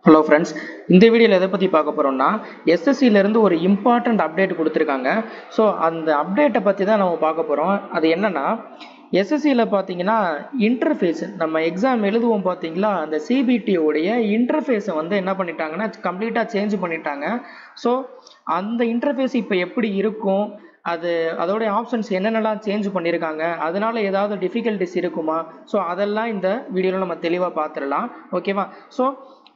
Hello friends, இந்த வீடியோவில் எதை பற்றி பார்க்க போகிறோம்னா எஸ்எஸ்சியிலேருந்து ஒரு இம்பார்ட்டண்ட் அப்டேட் கொடுத்துருக்காங்க. ஸோ அந்த அப்டேட்டை பற்றி தான் நம்ம பார்க்க போகிறோம். அது என்னென்னா, எஸ்எஸ்சியில் பார்த்தீங்கன்னா இன்டர்ஃபேஸ் நம்ம எக்ஸாம் எழுதுவோம் பார்த்தீங்களா, அந்த சிபிடியோடைய இன்டர்ஃபேஸை வந்து என்ன பண்ணிட்டாங்கன்னா கம்ப்ளீட்டாக சேஞ்ச் பண்ணிட்டாங்க. ஸோ அந்த இன்டர்ஃபேஸ் இப்போ எப்படி இருக்கும், அதோடைய ஆப்ஷன்ஸ் என்னென்னலாம் சேஞ்ச் பண்ணியிருக்காங்க, அதனால ஏதாவது டிஃபிகல்ட்டிஸ் இருக்குமா, ஸோ அதெல்லாம் இந்த வீடியோவில் நம்ம தெளிவாக பார்த்துடலாம். ஓகேவா? ஸோ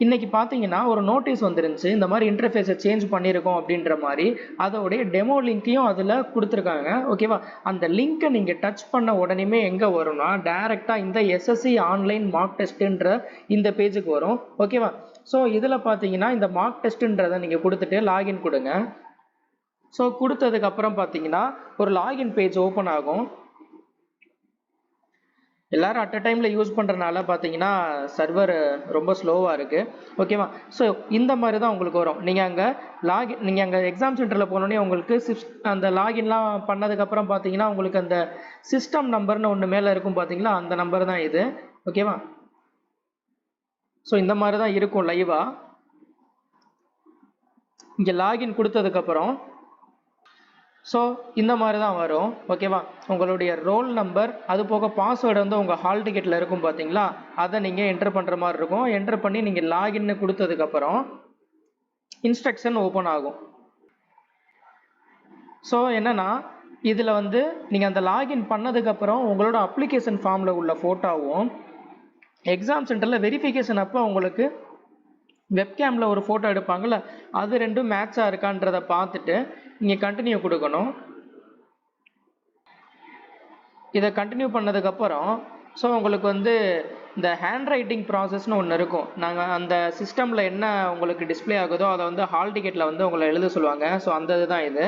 இன்னைக்கு பார்த்தீங்கன்னா ஒரு நோட்டீஸ் வந்துருந்துச்சு, இந்த மாதிரி இன்டர்ஃபேஸை சேஞ்ச் பண்ணியிருக்கோம் அப்படின்ற மாதிரி. அதோடைய டெமோ லிங்க்கையும் அதில் கொடுத்துருக்காங்க. ஓகேவா? அந்த லிங்க்கை நீங்கள் டச் பண்ண உடனே எங்கே வரும்னா டைரெக்டாக இந்த எஸ்எஸ்சி ஆன்லைன் மார்க் டெஸ்ட்டுன்ற இந்த பேஜுக்கு வரும். ஓகேவா? ஸோ இதில் பார்த்தீங்கன்னா இந்த மார்க் டெஸ்ட்டுன்றதை நீங்கள் கொடுத்துட்டு லாகின் கொடுங்க. ஸோ கொடுத்ததுக்கப்புறம் பார்த்தீங்கன்னா ஒரு லாகின் பேஜ் ஓப்பன் ஆகும். எல்லாரும் அட் அ டைமில் யூஸ் பண்ணுறதுனால பார்த்தீங்கன்னா சர்வர் ரொம்ப ஸ்லோவாக இருக்குது. ஓகேவா? ஸோ இந்த மாதிரி தான் உங்களுக்கு வரும். நீங்கள் அங்கே எக்ஸாம் சென்டரில் போனோடனே உங்களுக்கு அந்த லாகின்லாம் பண்ணதுக்கப்புறம் பார்த்தீங்கன்னா உங்களுக்கு அந்த சிஸ்டம் நம்பர்னு ஒன்று மேலே இருக்கும் பார்த்தீங்களா, அந்த நம்பர் தான் இது. ஓகேவா? ஸோ இந்த மாதிரி தான் இருக்கும் லைவாக. இங்கே லாகின் கொடுத்ததுக்கப்புறம் ஸோ இந்த மாதிரி தான் வரும். ஓகேவா? உங்களுடைய ரோல் நம்பர், அது போக பாஸ்வேர்டு வந்து உங்கள் ஹால் டிக்கெட்டில் இருக்கும் பார்த்தீங்களா, அதை நீங்கள் என்டர் பண்ணுற மாதிரி இருக்கும். என்டர் பண்ணி நீங்கள் லாகின்னு கொடுத்ததுக்கப்புறம் இன்ஸ்ட்ரக்ஷன் ஓப்பன் ஆகும். ஸோ என்னென்னா இதில் வந்து நீங்கள் அந்த லாகின் பண்ணதுக்கப்புறம் உங்களோட அப்ளிகேஷன் ஃபார்மில் உள்ள ஃபோட்டோவும் எக்ஸாம் சென்டரில் வெரிஃபிகேஷன் அப்போ உங்களுக்கு வெப்கேமில் ஒரு ஃபோட்டோ எடுப்பாங்கள்ல, அது ரெண்டும் மேட்சாக இருக்கான்றதை பார்த்துட்டு நீங்கள் கண்டினியூ கொடுக்கணும். இதை கண்டினியூ பண்ணதுக்கப்புறம் ஸோ உங்களுக்கு வந்து இந்த ஹேண்ட் ரைட்டிங் ப்ராசஸ்னு ஒன்று இருக்கும். நாங்கள் அந்த சிஸ்டமில் என்ன உங்களுக்கு டிஸ்பிளே ஆகுதோ அதை வந்து ஹால் டிக்கெட்டில் வந்து உங்களை எழுத சொல்லுவாங்க. ஸோ அந்த இதுதான் இது.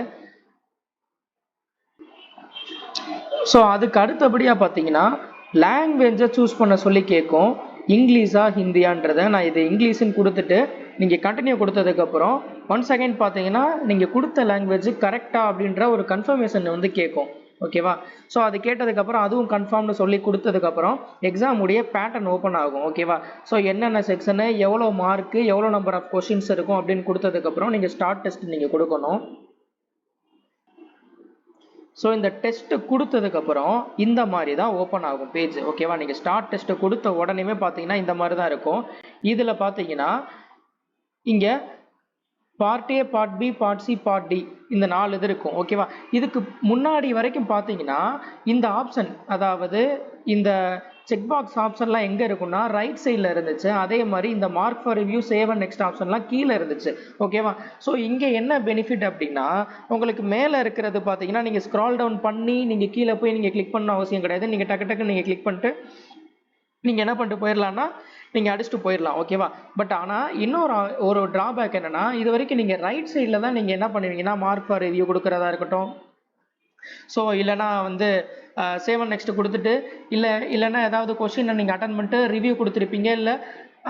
ஸோ அதுக்கு அடுத்தபடியாக பார்த்தீங்கன்னா லாங்குவேஜை சூஸ் பண்ண சொல்லி கேட்கும். இங்கிலீஷா ஹிந்தியான்றதை நான் இது இங்கிலீஷ்னு கொடுத்துட்டு நீங்கள் கண்டினியூ கொடுத்ததுக்கப்புறம் ஒன்ஸ் அகைன் பார்த்தீங்கன்னா நீங்கள் கொடுத்த லாங்குவேஜ் கரெக்டாக அப்படின்ற ஒரு கன்ஃபர்மேஷன் வந்து கேட்கும். ஓகேவா? ஸோ அது கேட்டதுக்கப்புறம் அதுவும் கன்ஃபார்ம்னு சொல்லி கொடுத்ததுக்கப்புறம் எக்ஸாமுடைய பேட்டர்ன் ஓப்பன் ஆகும். ஓகேவா? ஸோ என்னென்ன செக்ஷனு, எவ்வளோ மார்க்கு, எவ்வளோ நம்பர் ஆஃப் கொஷின்ஸ் இருக்கும் அப்படின்னு கொடுத்ததுக்கப்புறம் நீங்கள் ஸ்டார்ட் டெஸ்ட் நீங்கள் கொடுக்கணும். ஸோ இந்த டெஸ்ட்டு கொடுத்ததுக்கப்புறம் இந்த மாதிரி தான் ஓப்பன் ஆகும் பேஜ். ஓகேவா? நீங்கள் ஸ்டார்ட் டெஸ்ட்டு கொடுத்த உடனே பார்த்தீங்கன்னா இந்த மாதிரி தான் இருக்கும். இதில் பார்த்தீங்கன்னா இங்கே part A, part B, part C, part D, இந்த 4 இது இருக்கும். ஓகேவா? இதுக்கு முன்னாடி வரைக்கும் பார்த்தீங்கன்னா இந்த ஆப்ஷன், அதாவது இந்த செக் பாக்ஸ் ஆப்ஷன்லாம் எங்கே இருக்குன்னா ரைட் சைடில் இருந்துச்சு. அதே மாதிரி இந்த mark for review, save and next ஆப்ஷன்லாம் கீழே இருந்துச்சு. ஓகேவா? ஸோ இங்கே என்ன பெனிஃபிட் அப்படின்னா உங்களுக்கு மேலே இருக்கிறது பார்த்தீங்கன்னா நீங்கள் ஸ்க்ரால் டவுன் பண்ணி நீங்கள் கீழே போய் நீங்கள் கிளிக் பண்ண அவசியம் கிடையாது. நீங்கள் டக்கு டக்கு நீங்கள் கிளிக் பண்ணிட்டு நீங்கள் என்ன பண்ணிட்டு போயிடலான்னா நீங்கள் அடிச்சுட்டு போயிடலாம். ஓகேவா? பட் ஆனால் இன்னொரு ட்ராபேக் என்னென்னா, இது வரைக்கும் நீங்கள் ரைட் சைடில் தான் நீங்கள் என்ன பண்ணுவீங்கன்னா மார்க் ஃபார் ரிவ்யூ கொடுக்குறதா இருக்கட்டும், ஸோ இல்லைனா வந்து சேவ் அண்ட் நெக்ஸ்ட் கொடுத்துட்டு இல்லைன்னா ஏதாவது கொஸ்டினை நீங்கள் அட்டன் பண்ணிட்டு ரிவ்யூ கொடுத்துருப்பீங்க, இல்லை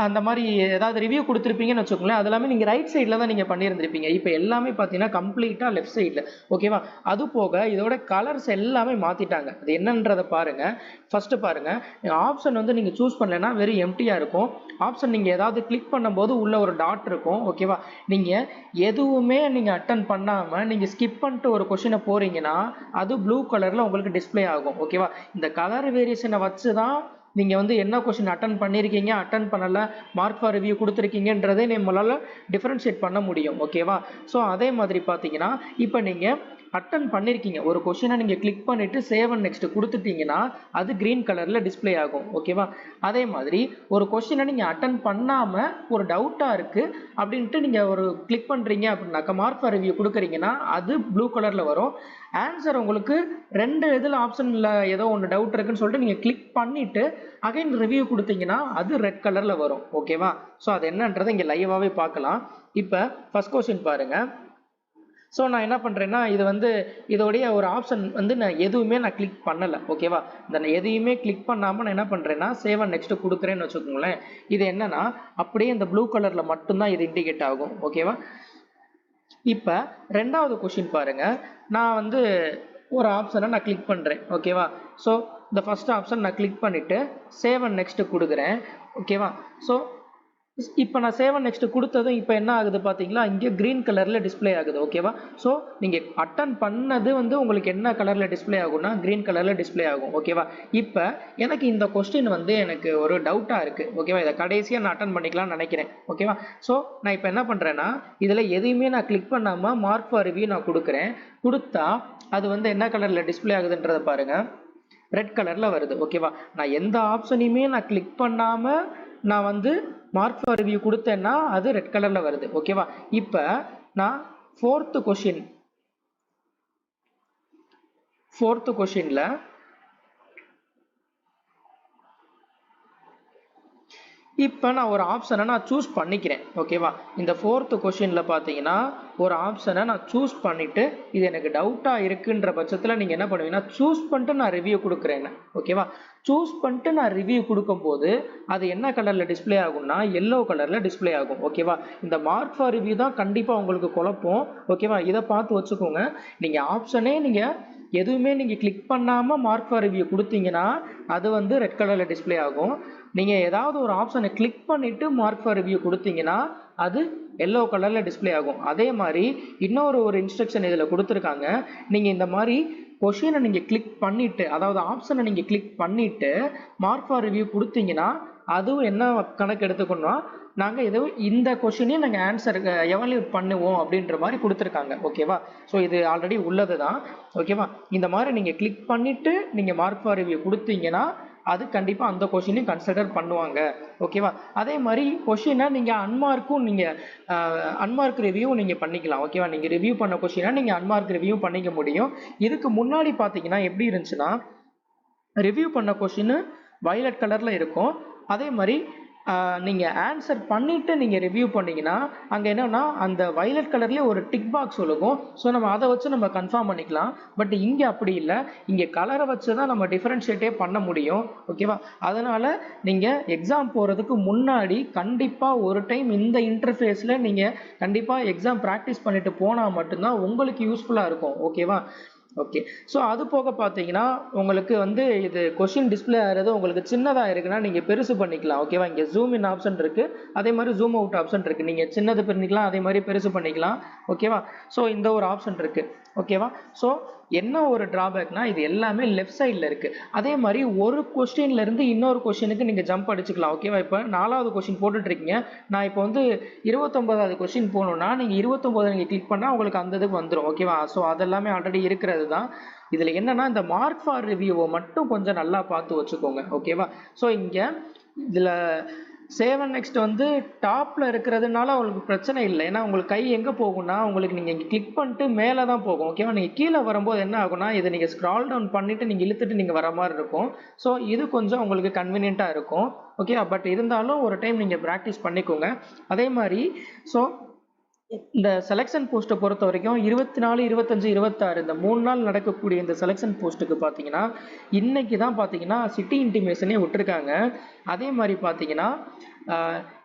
அந்த மாதிரி ஏதாவது ரிவ்யூ கொடுத்துருப்பீங்கன்னு வச்சுக்கோங்களேன். அது எல்லாமே நீங்கள் ரைட் சைடில் தான் நீங்கள் பண்ணியிருந்திருப்பீங்க. இப்போ எல்லாமே பார்த்தீங்கன்னா கம்ப்ளீட்டாக லெஃப்ட் சைடில். ஓகேவா? அது போக இதோட கலர்ஸ் எல்லாமே மாற்றிட்டாங்க. அது என்னன்றதை பாருங்கள். ஃபஸ்ட்டு பாருங்கள், ஆப்ஷன் வந்து நீங்கள் சூஸ் பண்ணலைன்னா வெறும் எம்டியாக இருக்கும். ஆப்ஷன் நீங்கள் ஏதாவது கிளிக் பண்ணும்போது உள்ள ஒரு டாட் இருக்கும். ஓகேவா? நீங்கள் எதுவுமே நீங்கள் அட்டன் பண்ணாமல் நீங்கள் ஸ்கிப் பண்ணிட்டு ஒரு கொஷினை போகிறீங்கன்னா அது ப்ளூ கலரில் உங்களுக்கு டிஸ்பிளே ஆகும். ஓகேவா? இந்த கலர் வேரியேஷனை வச்சு தான் நீங்கள் வந்து என்ன கொஷின் அட்டன் பண்ணியிருக்கீங்க, அட்டன் பண்ணலை, மார்க் ஃபார் ரிவ்யூ கொடுத்துருக்கீங்கன்றதே நம்மளால் டிஃப்ரென்ஷியேட் பண்ண முடியும். ஓகேவா? ஸோ அதே மாதிரி பார்த்தீங்கன்னா இப்போ நீங்கள் அட்டன் பண்ணியிருக்கீங்க, ஒரு கொஷினை நீங்கள் கிளிக் பண்ணிவிட்டு சேவ் அண்ட் நெக்ஸ்ட் கொடுத்துட்டீங்கன்னா அது க்ரீன் கலரில் டிஸ்பிளே ஆகும். ஓகேவா? அதே மாதிரி ஒரு கொஷினை நீங்கள் அட்டன் பண்ணாமல் ஒரு டவுட்டாக இருக்குது அப்படின்ட்டு நீங்கள் ஒரு கிளிக் பண்ணுறீங்க அப்படின்னாக்கா மார்க் ஃபார் ரிவ்யூ கொடுக்குறீங்கன்னா அது ப்ளூ கலரில் வரும். ஆன்சர் உங்களுக்கு 2 இதில் ஆப்ஷனில் ஏதோ ஒன்று டவுட் இருக்குன்னு சொல்லிட்டு நீங்கள் கிளிக் பண்ணிவிட்டு அகைன் ரிவ்யூ கொடுத்தீங்கன்னா அது ரெட் கலரில் வரும். ஓகேவா? ஸோ அது என்னன்றதை இங்கே லைவாகவே பார்க்கலாம். இப்போ ஃபர்ஸ்ட் கொஸ்டின் பாருங்கள். ஸோ நான் என்ன பண்ணுறேன்னா இது வந்து இதோடைய ஒரு ஆப்ஷன் வந்து நான் எதுவுமே கிளிக் பண்ணலை. ஓகேவா? நான் எதையுமே கிளிக் பண்ணாமல் நான் என்ன பண்ணுறேன்னா சேவ் அண்ட் நெக்ஸ்ட் கொடுக்குறேன்னு வச்சுக்கோங்களேன். இது என்னன்னா அப்படியே இந்த ப்ளூ கலரில் மட்டும்தான் இது இண்டிகேட் ஆகும். ஓகேவா? இப்போ ரெண்டாவது கொஷின் பாருங்கள். நான் வந்து ஒரு ஆப்ஷனை நான் கிளிக் பண்ணுறேன். ஓகேவா? ஸோ இந்த ஃபஸ்ட் ஆப்ஷன் நான் கிளிக் பண்ணிவிட்டு சேவ் அண்ட் நெக்ஸ்ட் கொடுக்குறேன். ஓகேவா? ஸோ இப்போ நான் சேவ் நெக்ஸ்ட் கொடுத்ததும் இப்போ என்ன ஆகுது பார்த்தீங்களா, இங்கே க்ரீன் கலரில் டிஸ்பிளே ஆகுது. ஓகேவா? ஸோ நீங்கள் அட்டன் பண்ணது வந்து உங்களுக்கு என்ன கலரில் டிஸ்பிளே ஆகும்னா க்ரீன் கலரில் டிஸ்பிளே ஆகும். ஓகேவா? இப்போ எனக்கு இந்த கொஸ்டின் வந்து எனக்கு ஒரு டவுட்டாக இருக்குது. ஓகேவா? இதை கடைசியாக நான் அட்டன் பண்ணிக்கலாம்னு நினைக்கிறேன். ஓகேவா? ஸோ நான் இப்போ என்ன பண்ணுறேன்னா இதில் எதையுமே நான் கிளிக் பண்ணாமல் மார்க் ஃபார் ரிவ்யூ நான் கொடுக்குறேன். கொடுத்தா அது வந்து என்ன கலரில் டிஸ்பிளே ஆகுதுன்றதை பாருங்கள், ரெட் கலரில் வருது. ஓகேவா? நான் எந்த ஆப்ஷனையுமே நான் கிளிக் பண்ணாமல் நான் வந்து மார்க் ஃபார் ரிவ்யூ கொடுத்தேன்னா அது ரெட் கலரில் வருது. ஓகேவா? இப்போ நான் ஃபோர்த்து கொஷினில் இப்போ நான் ஒரு ஆப்ஷனை நான் சூஸ் பண்ணிக்கிறேன். ஓகேவா? இந்த ஃபோர்த்து கொஷினில் பார்த்தீங்கன்னா ஒரு ஆப்ஷனை நான் சூஸ் பண்ணிவிட்டு இது எனக்கு டவுட்டாக இருக்குன்ற பட்சத்தில் நீங்கள் என்ன பண்ணுவீங்கன்னா சூஸ் பண்ணிட்டு நான் ரிவ்யூ கொடுக்குறேன். ஓகேவா? சூஸ் பண்ணிட்டு நான் ரிவ்யூ கொடுக்கும்போது அது என்ன கலரில் டிஸ்பிளே ஆகும்னா எல்லோ கலரில் டிஸ்பிளே ஆகும். ஓகேவா? இந்த மார்க் ஃபார் ரிவ்யூ தான் கண்டிப்பாக உங்களுக்கு குழப்பம். ஓகேவா? இதை பார்த்து வச்சுக்கோங்க. நீங்கள் ஆப்ஷனே நீங்கள் எதுவுமே நீங்கள் கிளிக் பண்ணாமல் மார்க் ஃபார் ரிவ்யூ கொடுத்தீங்கன்னா அது வந்து ரெட் கலரில் டிஸ்பிளே ஆகும். நீங்கள் ஏதாவது ஒரு ஆப்ஷனை கிளிக் பண்ணிவிட்டு மார்க் ஃபார் ரிவ்யூ கொடுத்தீங்கன்னா அது எல்லோ கலரில் டிஸ்பிளே ஆகும். அதே மாதிரி ஒரு இன்ஸ்ட்ரக்ஷன் இதில் கொடுத்துருக்காங்க. நீங்கள் இந்த மாதிரி கொஷினை நீங்கள் கிளிக் பண்ணிவிட்டு, அதாவது ஆப்ஷனை நீங்கள் கிளிக் பண்ணிவிட்டு மார்க் ஃபார் ரிவ்யூ கொடுத்தீங்கன்னா அதுவும் என்ன கணக்கு எடுத்துக்கணும்னா நாங்கள் இந்த கொஷினையும் நாங்கள் ஆன்சர் எவாலுவேட் பண்ணுவோம் அப்படின்ற மாதிரி கொடுத்துருக்காங்க. ஓகேவா? ஸோ இது ஆல்ரெடி உள்ளது தான். ஓகேவா? இந்த மாதிரி நீங்கள் கிளிக் பண்ணிவிட்டு நீங்கள் மார்க் ஃபார் ரிவ்யூ கொடுத்தீங்கன்னா அது கண்டிப்பாக அந்த கொஷினையும் கன்சிடர் பண்ணுவாங்க. ஓகேவா? அதே மாதிரி கொஷினை நீங்கள் அன்மார்க் ரிவ்யூ நீங்கள் பண்ணிக்கலாம். ஓகேவா? நீங்கள் ரிவ்யூ பண்ண கொஷினை நீங்கள் அன்மார்க் ரிவ்யூ பண்ணிக்க முடியும். இதுக்கு முன்னாடி பார்த்தீங்கன்னா எப்படி இருந்துச்சுன்னா ரிவ்யூ பண்ண கொஷின் வயலட் கலரில் இருக்கும். அதே மாதிரி நீங்கள் ஆன்சர் பண்ணிவிட்டு நீங்கள் ரிவ்யூ பண்ணிங்கன்னா அங்கே என்னென்னா அந்த வயலட் கலர்லேயே ஒரு டிக் பாக்ஸ் இருக்கும். ஸோ நம்ம அதை வச்சு நம்ம கன்ஃபார்ம் பண்ணிக்கலாம். பட் இங்கே அப்படி இல்லை, இங்கே கலரை வச்சு தான் நம்ம டிஃப்ரென்ஷியேட்டே பண்ண முடியும். ஓகேவா? அதனால் நீங்கள் எக்ஸாம் போகிறதுக்கு முன்னாடி கண்டிப்பாக ஒரு டைம் இந்த இன்டர்ஃபேஸில் நீங்கள் கண்டிப்பாக எக்ஸாம் ப்ராக்டிஸ் பண்ணிட்டு போனால் மட்டும்தான் உங்களுக்கு யூஸ்ஃபுல்லாக இருக்கும். ஓகேவா? ஓகே. ஸோ அது போக பார்த்தீங்கன்னா உங்களுக்கு வந்து இது கொஷின் டிஸ்பிளே ஆகிறது உங்களுக்கு சின்னதாக இருக்குன்னா நீங்கள் பெருசு பண்ணிக்கலாம். ஓகேவா? இங்கே ஜூம் இன் ஆப்ஷன் இருக்குது, அதே மாதிரி ஜூம் அவுட் ஆப்ஷன் இருக்குது. நீங்கள் சின்னது பண்ணிக்கலாம், அதே மாதிரி பெருசு பண்ணிக்கலாம். ஓகேவா? ஸோ இந்த ஒரு ஆப்ஷன் இருக்குது. ஓகேவா? ஸோ என்ன ஒரு ட்ராபேக்னா இது எல்லாமே லெஃப்ட் சைடில் இருக்குது. அதே மாதிரி ஒரு கொஸ்டின்லேருந்து இன்னொரு கொஸ்டினுக்கு நீங்கள் ஜம்ப் அடிச்சுக்கலாம். ஓகேவா? இப்போ 4வது கொஸ்டின் போட்டுட்ருக்கீங்க, நான் இப்போ வந்து 29வது கொஸ்டின் போகணுன்னா நீங்கள் 29 நீங்கள் கிளிக் பண்ணால் உங்களுக்கு அந்த இதுக்கு வந்துடும். ஓகேவா? ஸோ அதெல்லாமே ஆல்ரெடி இருக்கிறது தான். இதில் என்னென்னா இந்த மார்க் ஃபார் ரிவ்யூவை மட்டும் கொஞ்சம் நல்லா பார்த்து வச்சுக்கோங்க. ஓகேவா? ஸோ இங்கே இதில் சேவ் அண்ட் நெக்ஸ்ட் வந்து டாப்பில் இருக்கிறதுனால உங்களுக்கு பிரச்சனை இல்லை. ஏன்னா உங்களுக்கு கை எங்கே போகும்னா உங்களுக்கு நீங்கள் இங்கே கிளிக் பண்ணிட்டு மேலே தான் போகும். ஓகேவா? நீங்கள் கீழே வரும்போது என்ன ஆகும்னா இதை நீங்கள் ஸ்க்ரால் டவுன் பண்ணிவிட்டு நீங்கள் இழுத்துட்டு நீங்கள் வர மாதிரி இருக்கும். ஸோ இது கொஞ்சம் உங்களுக்கு கன்வீனியண்ட்டாக இருக்கும். ஓகே, பட் இருந்தாலும் ஒரு டைம் நீங்கள் ப்ராக்டிஸ் பண்ணிக்கோங்க. அதே மாதிரி ஸோ இந்த செலெக்ஷன் போஸ்ட்டை பொறுத்த வரைக்கும் 24, 25, 26 இந்த 3 நாள் நடக்கக்கூடிய இந்த செலெக்ஷன் போஸ்ட்டுக்கு பார்த்தீங்கன்னா இன்னைக்கு தான் பார்த்தீங்கன்னா சிட்டி இன்டிமேஷனே விட்டுருக்காங்க. அதே மாதிரி பார்த்தீங்கன்னா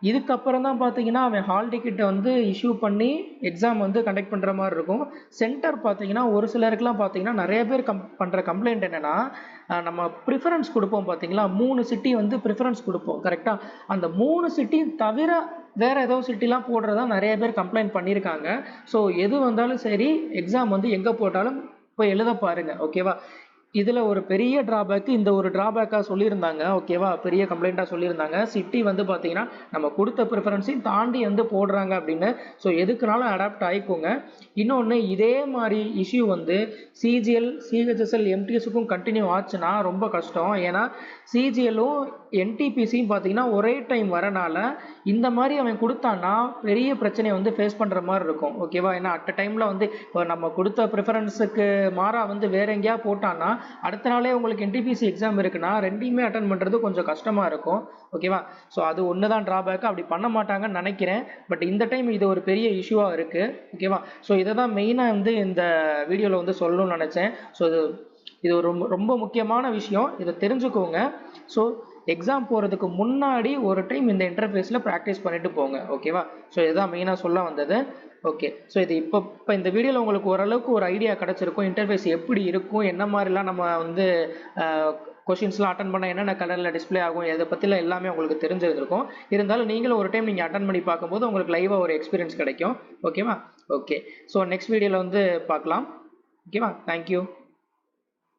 இதுக்கப்புறம் தான் பார்த்தீங்கன்னா அவன் ஹால் டிக்கெட்டை வந்து இஷ்யூ பண்ணி எக்ஸாம் வந்து கண்டக்ட் பண்ணுற மாதிரி இருக்கும். சென்டர் பார்த்தீங்கன்னா ஒரு சிலருக்குலாம் பார்த்தீங்கன்னா நிறைய பேர் பண்ணுற கம்ப்ளைண்ட் என்னென்னா நம்ம ப்ரிஃபரன்ஸ் கொடுப்போம் பார்த்தீங்களா, 3 சிட்டி வந்து ப்ரிஃபரன்ஸ் கொடுப்போம் கரெக்டாக, அந்த 3 சிட்டியும் தவிர வேறு ஏதோ சிட்டிலாம் போடுறதா நிறைய பேர் கம்ப்ளைண்ட் பண்ணியிருக்காங்க. ஸோ எது வந்தாலும் சரி எக்ஸாம் வந்து எங்கே போட்டாலும் போய் எழுத பாருங்கள். ஓகேவா? இதில் ஒரு பெரிய ட்ராபேக்கு இந்த ஒரு ட்ராபேக்காக சொல்லியிருந்தாங்க. ஓகேவா? பெரிய கம்ப்ளைண்ட்டாக சொல்லியிருந்தாங்க. சிட்டி வந்து பார்த்தீங்கன்னா நம்ம கொடுத்த ப்ரிஃபரன்ஸையும் தாண்டி வந்து போடுறாங்க அப்படின்னு. ஸோ எதுக்குனாலும் அடாப்ட் ஆகிக்கோங்க. இன்னொன்று இதே மாதிரி இஷ்யூ வந்து சிஜிஎல், சிஹெச்எஸ்எல், எம்டிஎஸுக்கும் கண்டினியூ ஆச்சுன்னா ரொம்ப கஷ்டம். ஏன்னா சிஜிஎல்லும் என்டிபிசியும் பார்த்தீங்கன்னா ஒரே டைம் வரனால இந்த மாதிரி அவன் கொடுத்தான்னா பெரிய பிரச்சனையை வந்து ஃபேஸ் பண்ணுற மாதிரி இருக்கும். ஓகேவா? ஏன்னா அட் டைமில் வந்து இப்போ நம்ம கொடுத்த ப்ரிஃபரன்ஸுக்கு மாறாக வந்து வேற எங்கேயா போட்டான்னா அடுத்த நாளே உங்களுக்கு என்டிபிசி எக்ஸாம் இருக்குன்னா ரெண்டையுமே அட்டன் பண்ணுறது கொஞ்சம் கஷ்டமாக இருக்கும். ஓகேவா? ஸோ அது ஒன்று தான் ட்ராபேக். அப்படி பண்ண மாட்டாங்கன்னு நினைக்கிறேன். பட் இந்த டைம் இது ஒரு பெரிய இஷ்யூவாக இருக்குது. ஓகேவா? ஸோ இதை தான் மெயினாக வந்து இந்த வீடியோவில் வந்து சொல்லணும்னு நினச்சேன். ஸோ இது ரொம்ப ரொம்ப முக்கியமான விஷயம், இதை தெரிஞ்சுக்கோங்க. ஸோ எக்ஸாம் போகிறதுக்கு முன்னாடி ஒரு டைம் இந்த இன்டர்ஃபேஸில் ப்ராக்டிஸ் பண்ணிட்டு போங்க. ஓகேவா? ஸோ இதுதான் மெயினாக சொல்ல வந்தது. ஓகே, ஸோ இது இப்போ இந்த வீடியோவில் உங்களுக்கு ஓரளவுக்கு ஒரு ஐடியா கிடச்சிருக்கும். இன்டர்ஃபேஸ் எப்படி இருக்கும், என்ன மாதிரிலாம் நம்ம வந்து கொஷின்ஸ்லாம் அட்டன் பண்ணால் என்னென்ன கலரில் டிஸ்ப்ளே ஆகும் இதை பற்றிலாம் எல்லாமே உங்களுக்கு தெரிஞ்சிருந்திருக்கும். இருந்தாலும் நீங்களும் ஒரு டைம் நீங்கள் அட்டன் பண்ணி பார்க்கும்போது உங்களுக்கு லைவாக ஒரு எக்ஸ்பீரியன்ஸ் கிடைக்கும். ஓகேவா? ஓகே. ஸோ நெக்ஸ்ட் வீடியோவில் வந்து பார்க்கலாம். ஓகேவா? தேங்க்யூ.